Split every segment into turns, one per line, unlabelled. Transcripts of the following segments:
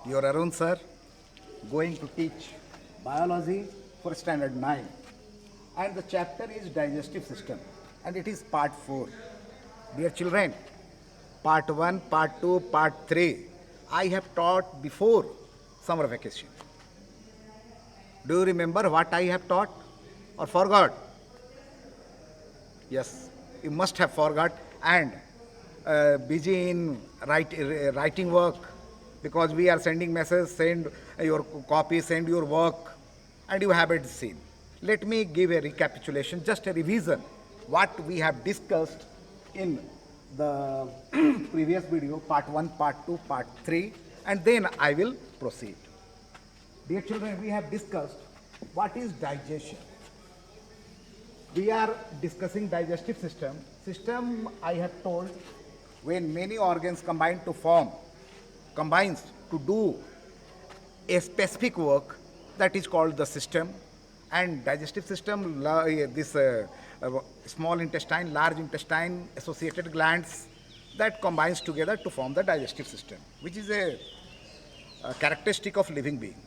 Your Arun sir going to teach biology for standard 9, and the chapter is digestive system, and it is part 4. Dear children, part 1, part 2, part 3 I have taught before summer vacation. Do you remember what I have taught or forgot? Yes, you must have forgot and busy in writing work, because we are sending messages, send your copy, send your work, and you haven't seen. Let me give a recapitulation, just a revision, what we have discussed in the previous video, part 1, part 2, part 3, and then I will proceed. Dear children, we have discussed what is digestion. We are discussing digestive system. System, I have told, when many organs combines to do a specific work, that is called the system. And digestive system, this small intestine, large intestine, associated glands, that combines together to form the digestive system, which is a characteristic of living being.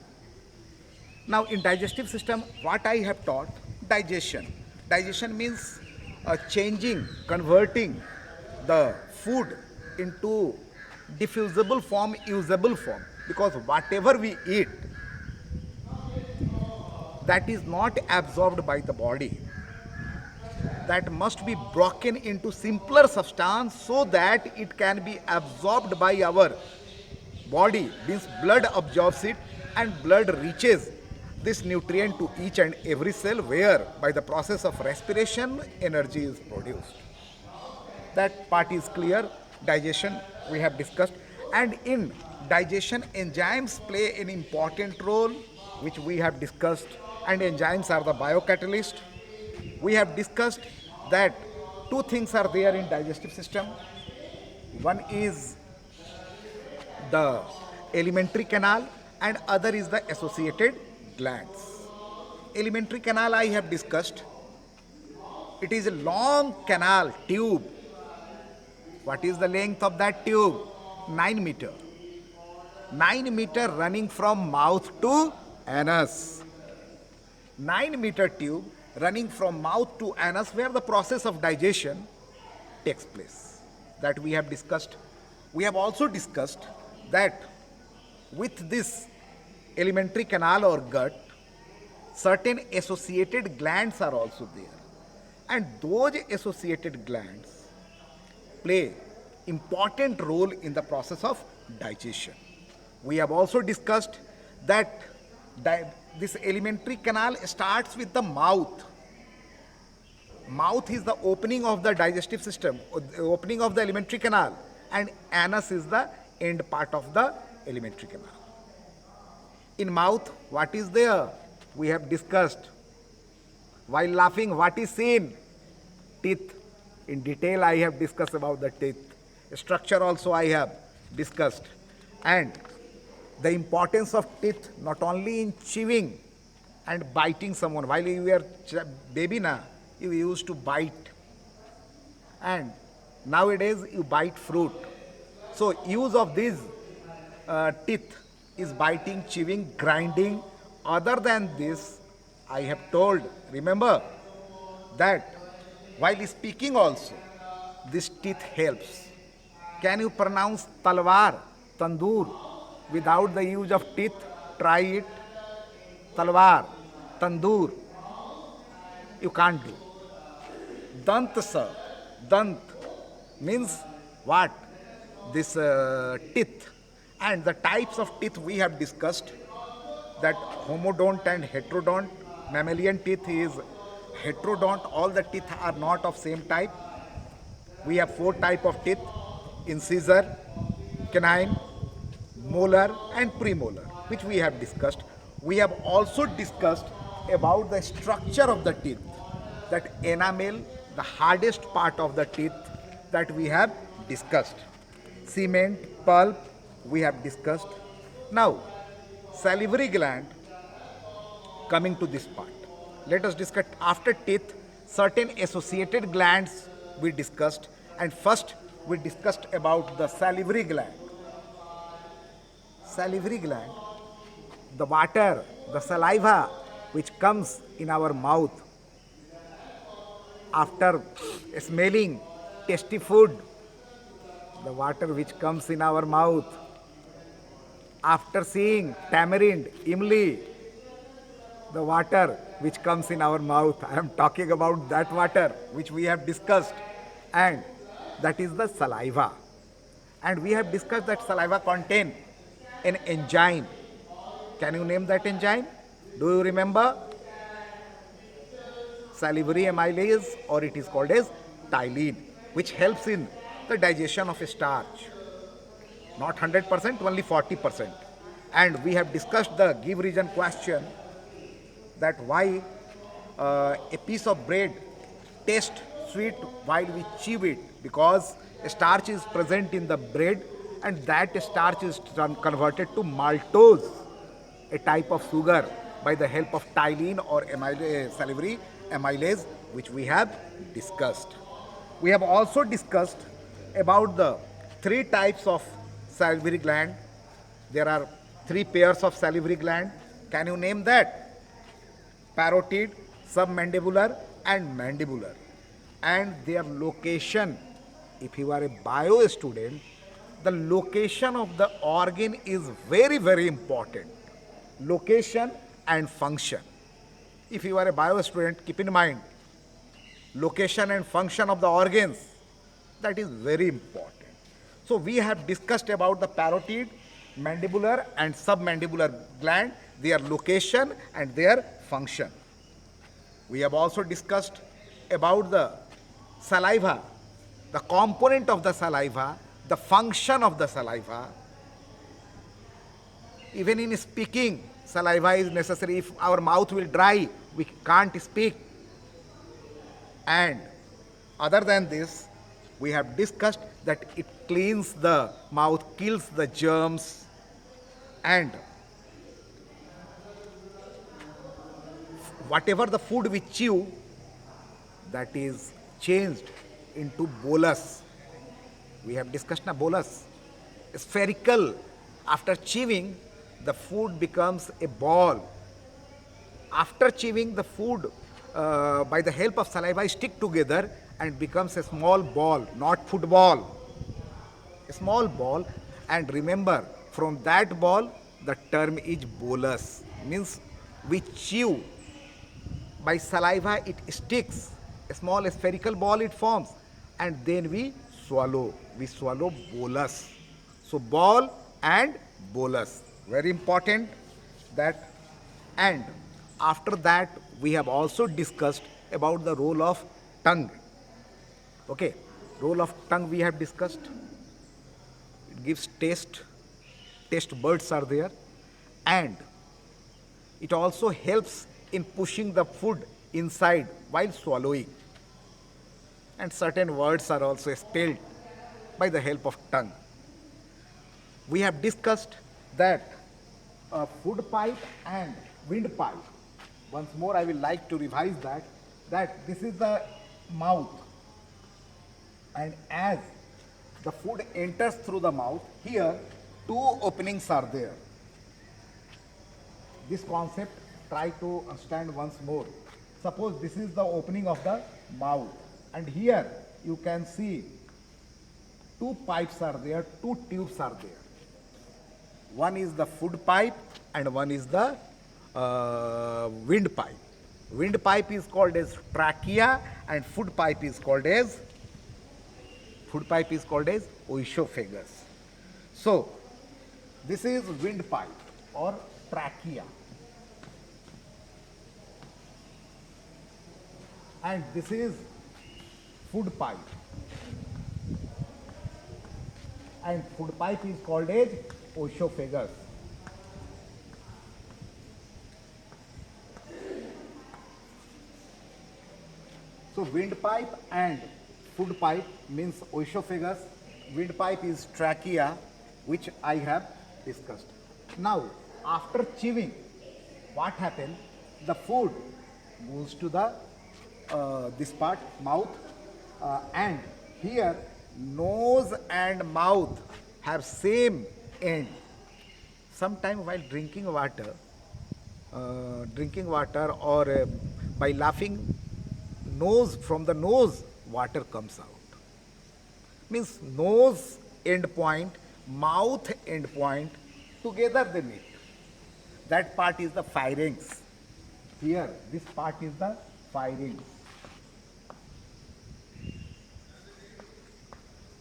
Now, in digestive system, what I have taught, digestion. Digestion means changing, converting the food into diffusible form, usable form. Because whatever we eat, that is not absorbed by the body. That must be broken into simpler substance so that it can be absorbed by our body, means blood absorbs it, and blood reaches this nutrient to each and every cell, where by the process of respiration energy is produced. That part is clear. Digestion we have discussed, and in digestion enzymes play an important role, which we have discussed, and enzymes are the biocatalyst. We have discussed that two things are there in digestive system. One is the alimentary canal, and other is the associated glands. Alimentary canal I have discussed. It is a long canal tube. What is the length of that tube? 9 meter. 9 meter running from mouth to anus. 9 meter tube running from mouth to anus, where the process of digestion takes place. That we have discussed. We have also discussed that with this alimentary canal or gut, certain associated glands are also there. And those associated glands play important role in the process of digestion. We have also discussed that this alimentary canal starts with the mouth. Mouth is the opening of the digestive system, opening of the alimentary canal, and anus is the end part of the alimentary canal. In mouth, what is there? We have discussed. While laughing, what is seen? Teeth. In detail, I have discussed about the teeth. Structure also I have discussed. And the importance of teeth not only in chewing and biting someone. While you were baby na, you used to bite. And nowadays you bite fruit. So use of these teeth is biting, chewing, grinding. Other than this, I have told, remember, that while speaking also, this teeth helps. Can you pronounce talwar, tandoor, without the use of teeth? Try it. Talwar, tandoor. You can't do. Dant sir. Dant means what? This teeth. And the types of teeth we have discussed, that homodont and heterodont. Mammalian teeth is heterodont. All the teeth are not of same type. We have 4 type of teeth: incisor, canine, molar, and premolar, which we have discussed. We have also discussed about the structure of the teeth, that enamel, the hardest part of the teeth, that we have discussed. Cement, pulp, we have discussed. Now, salivary gland, coming to this part. Let us discuss after teeth, certain associated glands we discussed, and first we discussed about the salivary gland. salivary gland, the water, the saliva which comes in our mouth after smelling tasty food, the water which comes in our mouth after seeing tamarind, imli, the water which comes in our mouth. I am talking about that water which we have discussed, and that is the saliva. And we have discussed that saliva contain an enzyme. Can you name that enzyme? Do you remember? Salivary amylase, or it is called as ptyalin, which helps in the digestion of starch. Not 100%, only 40%. And we have discussed the give reason question, that why a piece of bread tastes sweet while we chew it, because starch is present in the bread and that starch is converted to maltose, a type of sugar, by the help of ptyalin or salivary amylase, which we have discussed. We have also discussed about the three types of salivary gland. There are three pairs of salivary gland. Can you name that? Parotid, submandibular and mandibular. And their location, if you are a bio student, the location of the organ is very, very important. Location and function. If you are a bio student, keep in mind, location and function of the organs, that is very important. So we have discussed about the parotid, mandibular and submandibular gland, their location and their function. We have also discussed about the saliva, the component of the saliva, the function of the saliva. Even in speaking, saliva is necessary. If our mouth will dry, we can't speak. And other than this, we have discussed that it cleans the mouth, kills the germs, and whatever the food we chew, that is changed into bolus. We have discussed now bolus. Spherical. After chewing, the food becomes a ball. After chewing, the food by the help of saliva stick together and becomes a small ball, not football. A small ball. And remember, from that ball, the term is bolus. Means we chew. By saliva, it sticks. A small spherical ball it forms. And then we swallow. We swallow bolus. So ball and bolus. Very important that. And after that, we have also discussed about the role of tongue. Okay, role of tongue we have discussed. It gives taste. Taste buds are there. And it also helps in pushing the food inside while swallowing. And certain words are also spelled by the help of tongue. We have discussed that food pipe and windpipe. Once more, I will like to revise that this is the mouth. And as the food enters through the mouth, here two openings are there. This concept, try to understand once more. Suppose this is the opening of the mouth, and here you can see two pipes are there, two tubes are there. One is the food pipe and one is the windpipe. Windpipe is called as trachea and food pipe is called as oesophagus. So this is windpipe or trachea, and this is food pipe, and food pipe is called as oesophagus. So windpipe and food pipe means oesophagus. Windpipe is trachea, which I have discussed. Now, after chewing, what happens? The food goes to the this part, mouth, and here nose and mouth have same end. Sometime while drinking water or by laughing, nose from the nose water comes out. Means nose end point, mouth end point, together they meet. That part is the pharynx. Here, this part is the pharynx.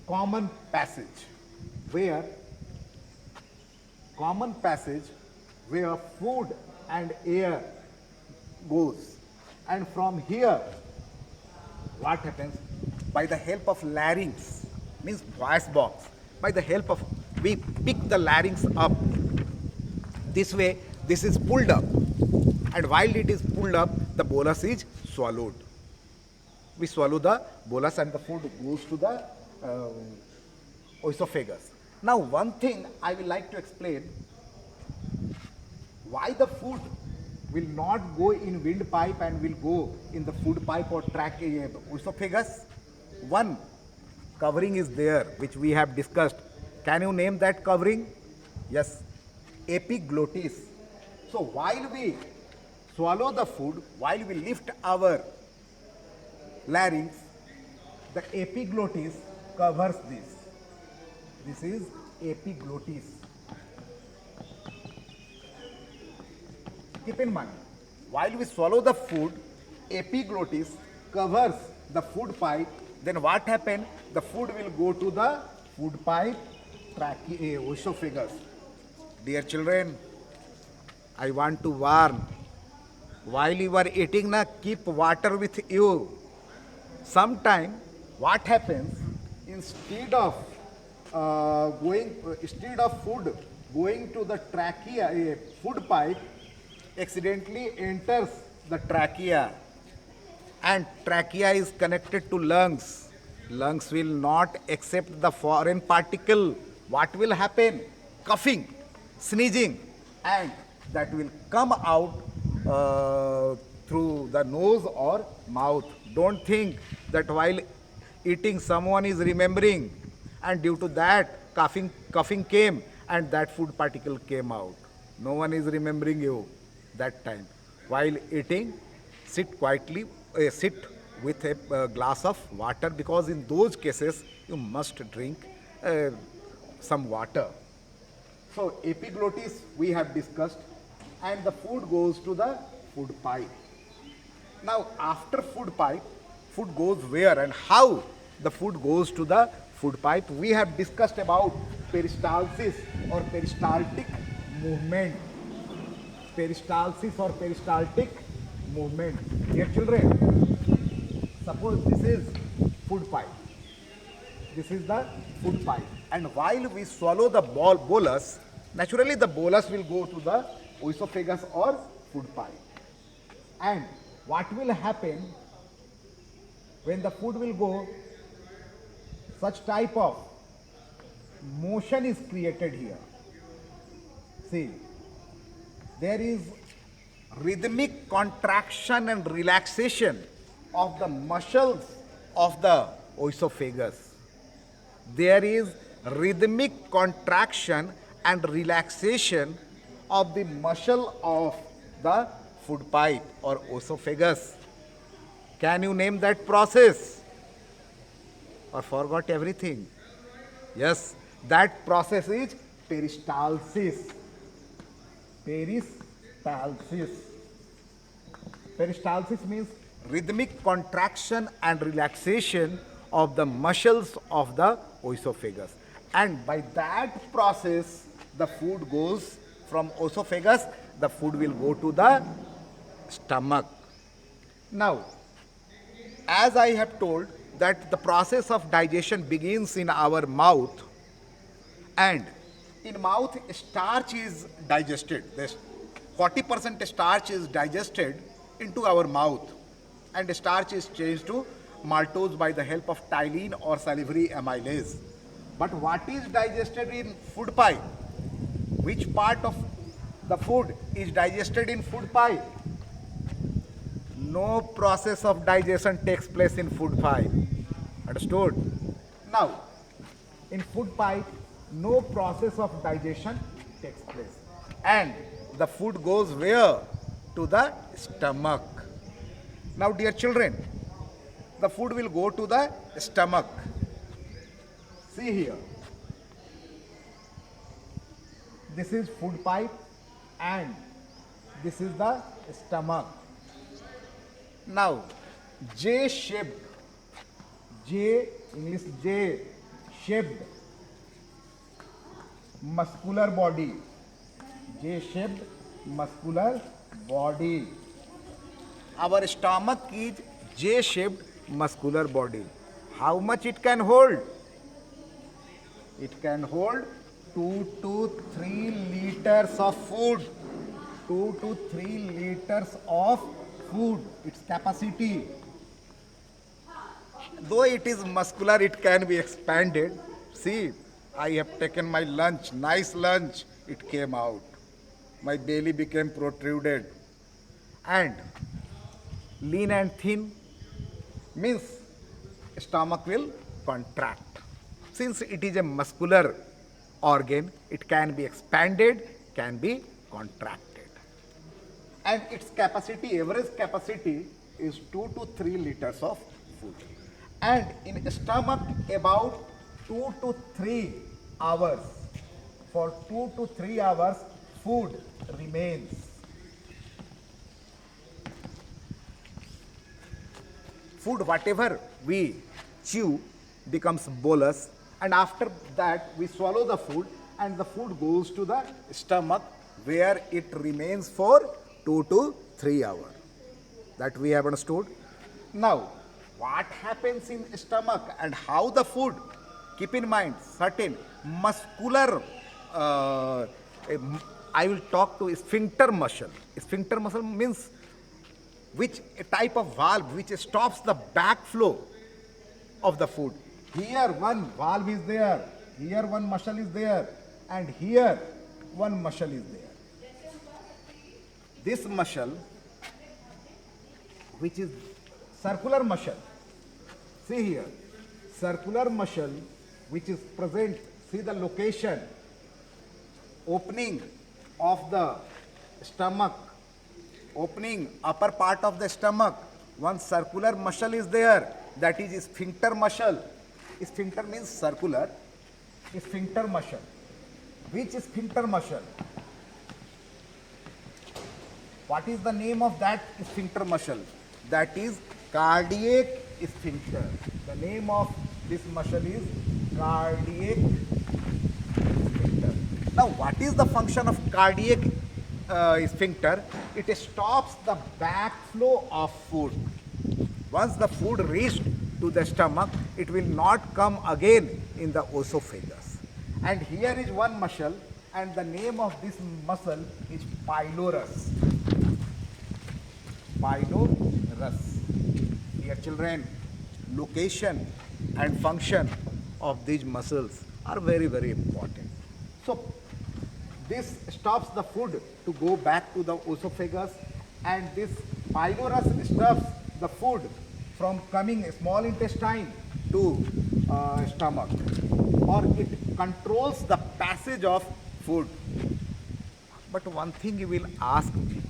Common passage, where common passage where food and air goes. And from here, what happens? By the help of larynx, means voice box, by the help of, we pick the larynx up. This way, this is pulled up. And while it is pulled up, the bolus is swallowed. We swallow the bolus and the food goes to the esophagus. Now, one thing I will like to explain, why the food will not go in windpipe and will go in the food pipe or esophagus. One covering is there, which we have discussed. Can you name that covering? Yes, epiglottis. So while we swallow the food, while we lift our larynx, the epiglottis covers this. This is epiglottis. Keep in mind, while we swallow the food, epiglottis covers the food pipe. Then what happens? The food will go to the food pipe, esophagus. Dear children, I want to warn, while you are eating, keep water with you. Sometime, what happens? Instead of food going to the trachea, food pipe accidentally enters the trachea, and trachea is connected to lungs. Lungs will not accept the foreign particle. What will happen? Coughing, sneezing, and that will come out through the nose or mouth. Don't think that while eating someone is remembering, and due to that coughing came and that food particle came out. No one is remembering you that time. While eating, sit quietly, sit with a glass of water, because in those cases you must drink some water. So epiglottis we have discussed, and the food goes to the food pipe. Now after food pipe, food goes where and how the food goes to the food pipe? We have discussed about peristalsis or peristaltic movement. Peristalsis or peristaltic movement. Dear children, suppose this is food pipe. This is the food pipe. And while we swallow the bolus, naturally the bolus will go to the esophagus or food pipe. And what will happen when the food will go? Such type of motion is created here. See, there is rhythmic contraction and relaxation of the muscles of the esophagus. There is rhythmic contraction and relaxation of the muscle of the food pipe or esophagus. Can you name that process? Or forgot everything? Yes, that process is peristalsis. Peristalsis. Peristalsis means rhythmic contraction and relaxation of the muscles of the esophagus. And by that process, the food goes from esophagus, the food will go to the stomach. Now, as I have told, that the process of digestion begins in our mouth, and in mouth starch is digested. This 40% starch is digested into our mouth, and starch is changed to maltose by the help of ptyalin or salivary amylase. But what is digested in food pipe? Which part of the food is digested in food pipe? No process of digestion takes place in food pipe. Understood? Now, in food pipe, no process of digestion takes place. and the food goes where? To the stomach. Now, dear children, the food will go to the stomach. See here. This is food pipe and this is the stomach. Now, J-shaped, J, English J, shaped muscular body, J-shaped muscular body. Our stomach is J-shaped muscular body. How much it can hold? It can hold 2 to 3 liters of food. 2 to 3 liters of food, its capacity. Though it is muscular, it can be expanded. See, I have taken my lunch, nice lunch, it came out. My belly became protruded. And lean and thin means stomach will contract. Since it is a muscular organ, it can be expanded, can be contracted. And its capacity, average capacity is 2 to 3 liters of food. And in stomach about 2 to 3 hours. For 2 to 3 hours, food remains. Food, whatever we chew, becomes bolus, and after that we swallow the food, and the food goes to the stomach where it remains for 2 to 3 hours. That we have understood. Now, what happens in stomach and how the food? Keep in mind, certain muscular, I will talk to sphincter muscle. Sphincter muscle means which a type of valve which stops the backflow of the food. Here one valve is there, here one muscle is there, and here one muscle is there. This muscle, which is circular muscle, see here, circular muscle which is present, see the location, opening of the stomach, opening upper part of the stomach, one circular muscle is there, that is sphincter muscle. Sphincter means circular, sphincter muscle. Which sphincter muscle? What is the name of that sphincter muscle? That is cardiac sphincter. The name of this muscle is cardiac sphincter. Now, what is the function of cardiac sphincter? It stops the backflow of food. Once the food reached to the stomach, it will not come again in the esophagus. And here is one muscle, and the name of this muscle is pylorus. Pylorus. Dear children, location and function of these muscles are very, very important. So, this stops the food to go back to the esophagus, and this pylorus stops the food from coming small intestine to stomach, or it controls the passage of food. But one thing you will ask me,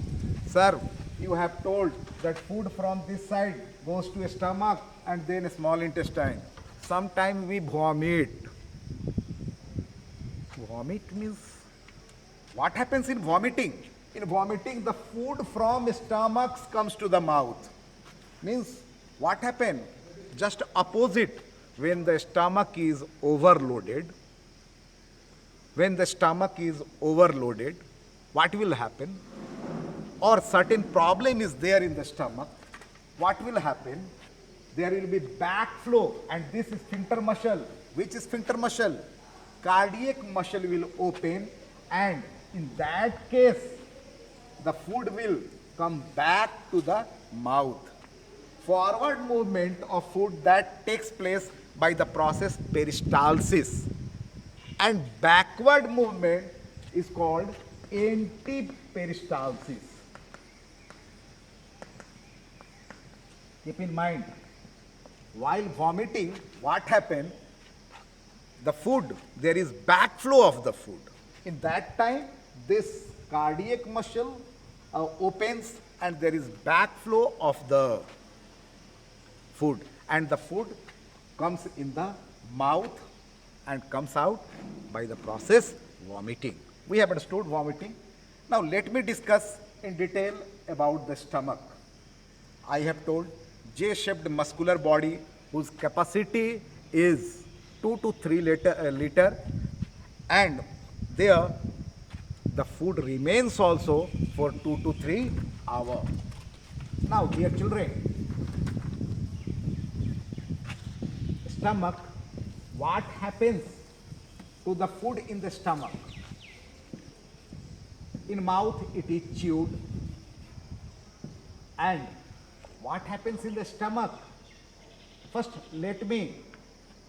sir, you have told that food from this side goes to stomach and then small intestine. Sometimes we vomit. Vomit means, what happens in vomiting? In vomiting, the food from stomach comes to the mouth. Means, what happens? Just opposite, when the stomach is overloaded, what will happen? Or certain problem is there in the stomach, what will happen? There will be backflow, and this is sphincter muscle. Which is sphincter muscle? Cardiac muscle will open, and in that case, the food will come back to the mouth. Forward movement of food that takes place by the process peristalsis, and backward movement is called antiperistalsis. Keep in mind, while vomiting, what happened? The food, there is backflow of the food. In that time, this cardiac muscle opens and there is backflow of the food, and the food comes in the mouth and comes out by the process vomiting. We have understood vomiting. Now let me discuss in detail about the stomach. I have told J-shaped muscular body whose capacity is 2 to 3 liter, and there the food remains also for 2 to 3 hours. Now dear children, stomach, what happens to the food in the stomach? In mouth it is chewed, and what happens in the stomach? First let me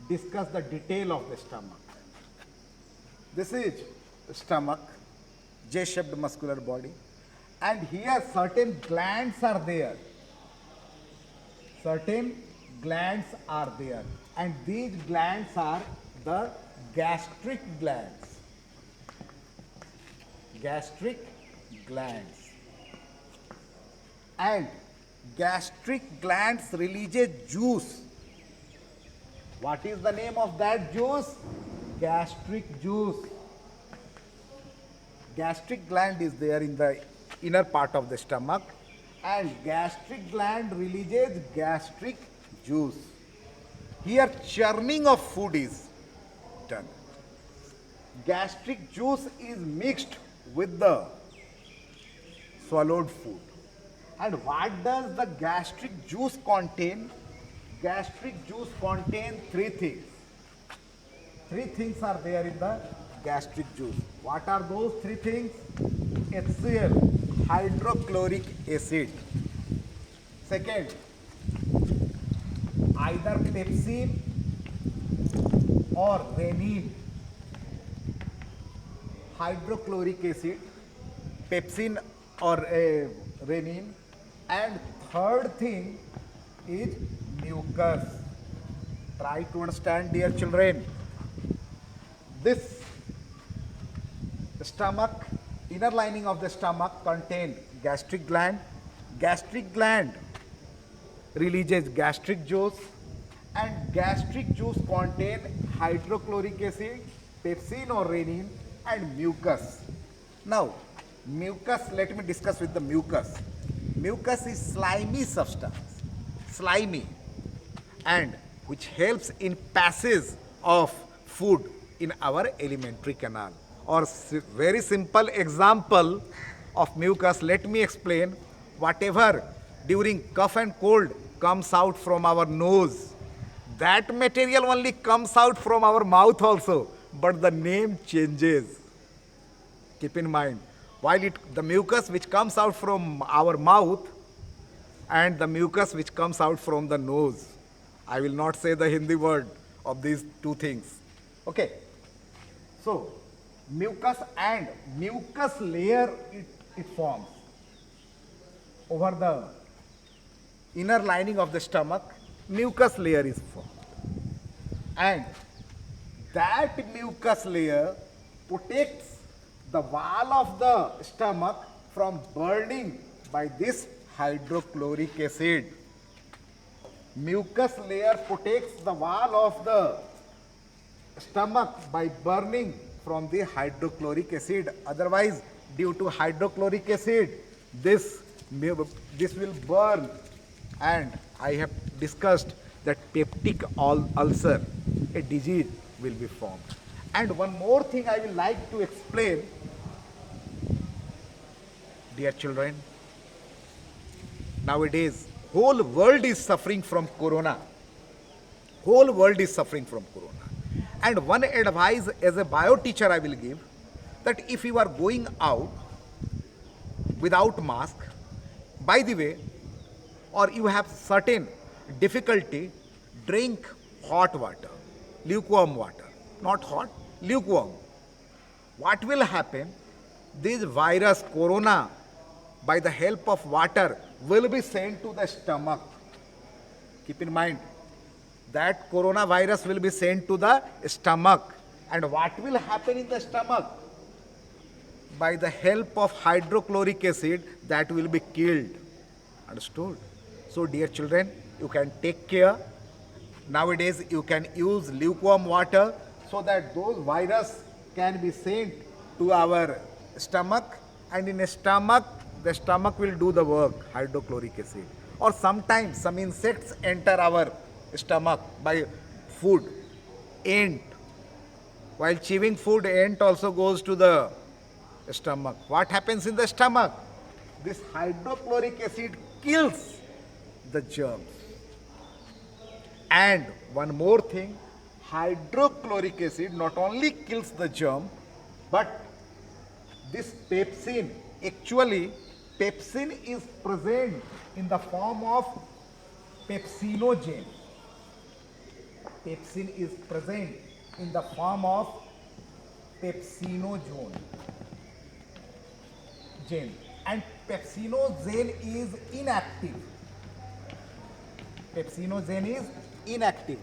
discuss the detail of the stomach. This is stomach, J-shaped muscular body, and here certain glands are there. Certain glands are there, and these glands are the gastric glands. Gastric glands. And gastric glands releases juice. What is the name of that juice? Gastric juice. Gastric gland is there in the inner part of the stomach, and gastric gland releases gastric juice. Here churning of food is done. Gastric juice is mixed with the swallowed food. And what does the gastric juice contain? Gastric juice contains three things. Three things are there in the gastric juice. What are those three things? HCl, hydrochloric acid. Second, either pepsin or renin. Hydrochloric acid, pepsin or renin. And third thing is mucus. Try to understand, dear children. This stomach, inner lining of the stomach contain gastric gland. Gastric gland releases gastric juice, and gastric juice contain hydrochloric acid, pepsin or renin, and mucus. Now, mucus, let me discuss with the mucus. Mucus is slimy substance, slimy, and which helps in passage of food in our alimentary canal. Or very simple example of mucus, let me explain. Whatever during cough and cold comes out from our nose, that material only comes out from our mouth also, but the name changes. Keep in mind, while the mucus which comes out from our mouth and the mucus which comes out from the nose, I will not say the Hindi word of these two things. Okay. So, mucus and mucus layer it forms over the inner lining of the stomach. Mucus layer is formed, and that mucus layer protects the wall of the stomach from burning by this hydrochloric acid. Mucus layer protects the wall of the stomach by burning from the hydrochloric acid. Otherwise, due to hydrochloric acid, this will burn, and I have discussed that peptic ulcer, a disease, will be formed. And one more thing I will like to explain, dear children. Nowadays, whole world is suffering from corona. Whole world is suffering from corona. And one advice as a bio teacher I will give, that if you are going out without mask, by the way, or you have certain difficulty, drink hot water, lukewarm water, not hot, lukewarm. What will happen? This virus, corona, by the help of water, will be sent to the stomach. Keep in mind, that coronavirus will be sent to the stomach. And what will happen in the stomach? by the help of hydrochloric acid that will be killed. Understood? So, dear children, you can take care. Nowadays, you can use lukewarm water so that those virus can be sent to our stomach, and in a stomach, the stomach will do the work, hydrochloric acid. Or sometimes some insects enter our stomach by food. Ant, while chewing food, ant also goes to the stomach. What happens in the stomach? This hydrochloric acid kills the germs. And one more thing, hydrochloric acid not only kills the germ, but this pepsin, actually, pepsin is present in the form of pepsinogen. Pepsin is present in the form of pepsinogen. And pepsinogen is inactive. Pepsinogen is inactive.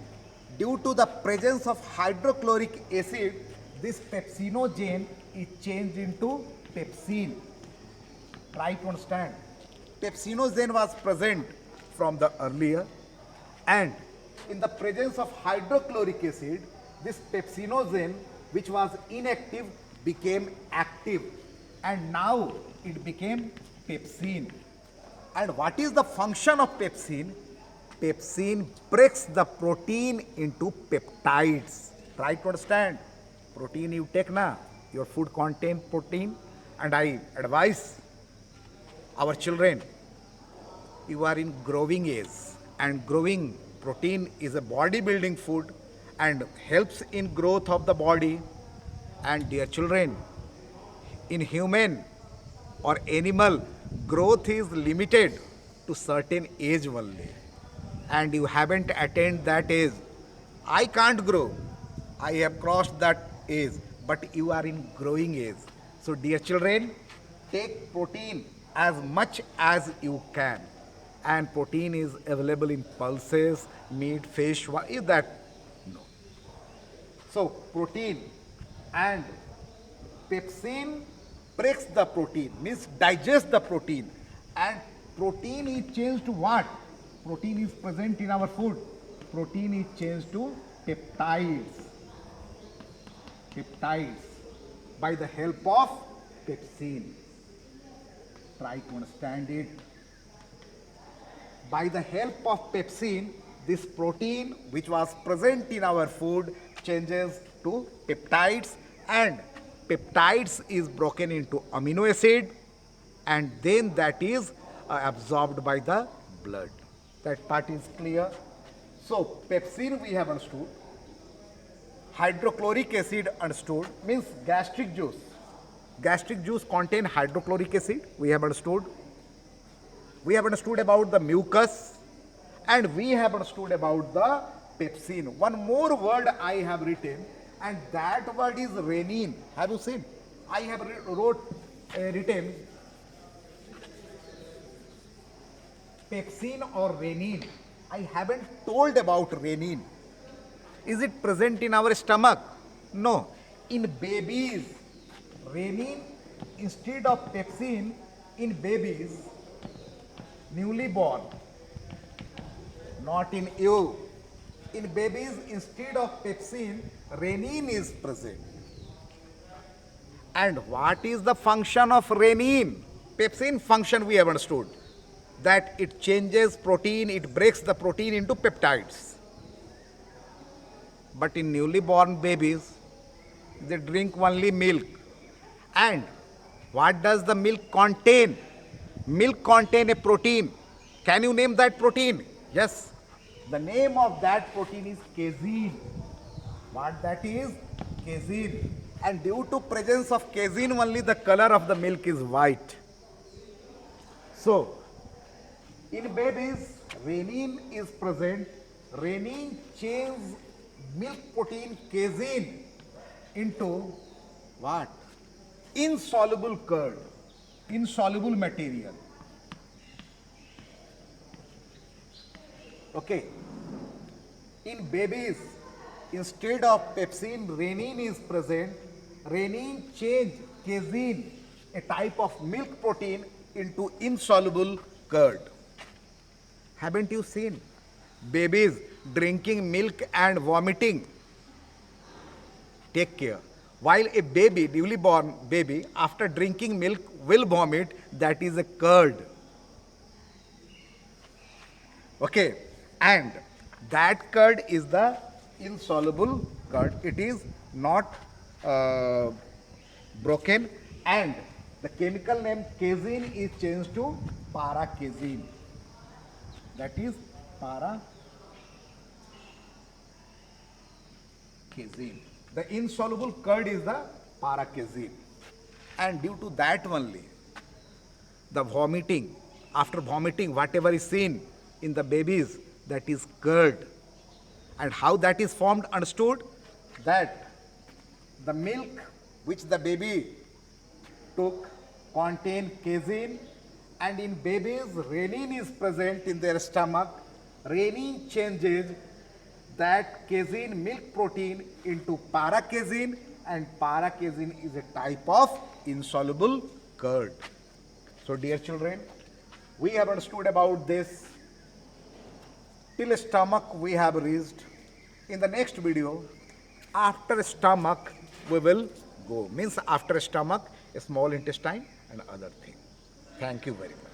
Due to the presence of hydrochloric acid, this pepsinogen is changed into pepsin. Try to understand. Pepsinogen was present from the earlier, and in the presence of hydrochloric acid, this pepsinogen, which was inactive, became active, and now it became pepsin. And what is the function of pepsin? Pepsin breaks the protein into peptides. Try to understand. Protein you take na, your food contains protein, and I advise our children, you are in growing age, and growing protein is a bodybuilding food and helps in growth of the body. And dear children, in human or animal, growth is limited to certain age only, and you haven't attained that age. I can't grow, I have crossed that age, but you are in growing age. So dear children, take protein as much as you can, and protein is available in pulses, meat, fish. Is that no? So protein and pepsin breaks the protein, means digest the protein, and protein is changed to what? Protein is present in our food. Protein is changed to peptides. Peptides by the help of pepsin. Try to understand it. By the help of pepsin, this protein which was present in our food changes to peptides, and peptides is broken into amino acid, and then that is absorbed by the blood. That part is clear. So pepsin we have understood, hydrochloric acid understood, means gastric juice. Gastric juice contain hydrochloric acid, we have understood. We have understood about the mucus, and we have understood about the pepsin. One more word I have written, and that word is renin. Have you seen? I have written pepsin or renin. I haven't told about renin. Is it present in our stomach? No. In babies, renin instead of pepsin, in babies, newly born, not in you. In babies, instead of pepsin, renin is present. And what is the function of renin? Pepsin function we have understood, that it changes protein, it breaks the protein into peptides. But in newly born babies, they drink only milk. And what does the milk contain? Milk contain a protein. Can you name that protein? Yes. The name of that protein is casein. What that is? Casein. And due to presence of casein only, the color of the milk is white. So, in babies, renin is present. Renin changes milk protein casein into what? Insoluble curd, insoluble material. Okay. In babies, instead of pepsin, renin is present. Renin change casein a type of milk protein into insoluble curd. Haven't you seen babies drinking milk and vomiting? Take care. While a baby, newly born baby, after drinking milk will vomit, that is a curd. Okay, and that curd is the insoluble curd. It is not broken, and the chemical name casein is changed to para-casein. That is para-casein. The insoluble curd is the para-casein, and due to that only, the vomiting, after vomiting, whatever is seen in the babies, that is curd. And how that is formed, understood? That the milk which the baby took contain casein, and in babies renin is present in their stomach. Renin changes that casein milk protein into para-casein, and para-casein is a type of insoluble curd. So dear children, we have understood about this. Till stomach we have reached. In the next video, after stomach we will go. Means after stomach, a small intestine and other thing. Thank you very much.